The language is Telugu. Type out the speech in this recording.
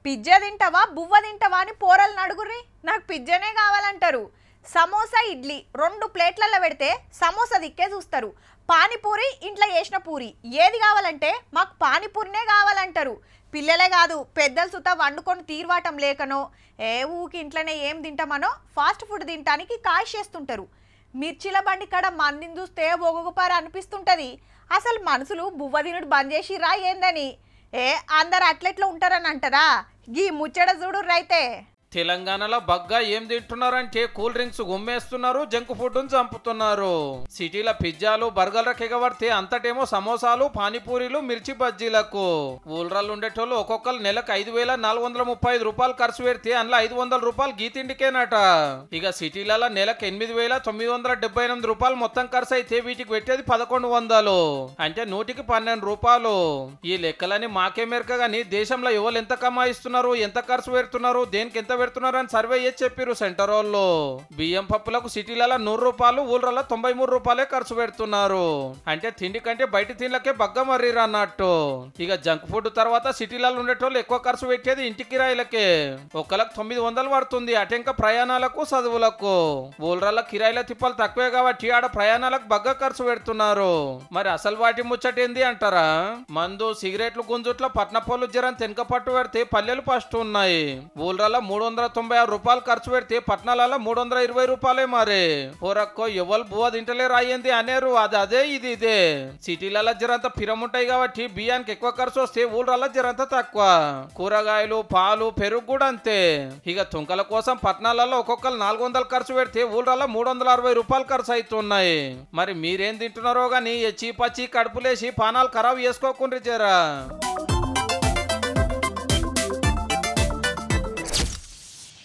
పిజ్జా తింటావా బువ్వ తింటావా అని పోరలు నడుగుర్రి నాకు పిజ్జానే కావాలంటారు. సమోసా ఇడ్లీ 2 ప్లేట్లలో పెడితే సమోసా దిక్కే చూస్తారు. పానీపూరి ఇంట్లో చేసిన పూరి ఏది కావాలంటే మాకు పానీపూరినే కావాలంటారు. పిల్లలే కాదు పెద్దలు సుతా వండుకొని తీర్వాటం లేకనో ఊకి ఇంట్లోనే ఏం తింటామనో ఫాస్ట్ ఫుడ్ తినడానికి కాయ చేస్తుంటారు. మిర్చిల బండి కాడ మందిని చూస్తే ఒగొగపారు అనిపిస్తుంటుంది. అసలు మనుషులు బువ్వ తినుడు బంద్ చేసిరా ఏందని? అందరు అట్లెట్లో ఉంటారని అంటారా? గీ ముచ్చట చూడు రైతే. తెలంగాణలో బగ్గా ఏం తింటున్నారంటే కూల్ డ్రింక్స్ గుమ్మేస్తున్నారు, జంక్ ఫుడ్ చంపుతున్నారు. సిటీల పిజ్జాలు బర్గర్లకు ఎగబడితే అంతటేమో సమోసాలు పానీపూరీలు మిర్చి బజ్జీలకు. ఊళ్ళల్లో ఉండేటోళ్ళు ఒక్కొక్కరు నెలకు 5,435 రూపాయలు ఖర్చు పెడితే అందులో 500 రూపాయలు గీతిండికేనట. ఇక సిటీలలో నెలకు 8,978 రూపాయలు మొత్తం ఖర్చు అయితే వీటికి పెట్టేది 1,100, అంటే 100కి 12 రూపాయలు. ఈ లెక్కలని మాకే మెరక గాని దేశంలో ఎవరు ఎంత కమాయిస్తున్నారు, ఎంత ఖర్చు పెడుతున్నారు, దేనికి ఎంత పెడుతున్నారని సర్వే చేసి చెప్పారు సెంటర్ వాళ్ళు. బియ్యం పప్పులకు సిటీలలో 100 రూపాయలు, ఊళ్ళలో 93 రూపాయలే ఖర్చు పెడుతున్నారు. అంటే తిండి కంటే బయట తిండికే బగ్గ మర్రీరు అన్నట్టు. ఇక జంక్ ఫుడ్ తర్వాత సిటీలలో ఉండేటోళ్ళు ఎక్కువ ఖర్చు పెట్టేది ఇంటి కిరాయిలకే. ఒకళ్ళకి 900 పడుతుంది. అటెంక ప్రయాణాలకు చదువులకు. ఊళ్ళలో కిరాయిల తిప్పలు తక్కువే కాబట్టి ఆడ ప్రయాణాలకు బగ్గ ఖర్చు పెడుతున్నారు. మరి అసలు వాటి ముచ్చటేంది అంటారా? మందు సిగరెట్లు గుంజుట్ల పట్నపోళ్ళు జరం తెనక పట్టు పెడితే పల్లెలు ఫస్ట్ ఉన్నాయి. ఊళ్ళలో 396 రూపాయలు ఖర్చు పెడితే పట్నాలలో 320 రూపాయలే. మరి పోరక్కో ఎవరు బువ్వ తింటలేరు అయ్యింది అనేరు. అదే ఇది ఇదే. సిటీలలో జరంత పిరముంటాయి కాబట్టి బియ్యానికి ఎక్కువ ఖర్చు వస్తే ఊళ్ళలో జరంత తక్కువ. కూరగాయలు పాలు పెరుగు కూడా అంతే. ఇక తుంకల కోసం పట్నాలలో ఒక్కొక్కరు 400 ఖర్చు పెడితే ఊళ్ళలో 360 రూపాయలు ఖర్చు అవుతున్నాయి. మరి మీరేం తింటున్నారో గానీ చీపచ్చి కడుపులేసి పానాలు ఖరాబ్ చేసుకోకుండా జరా.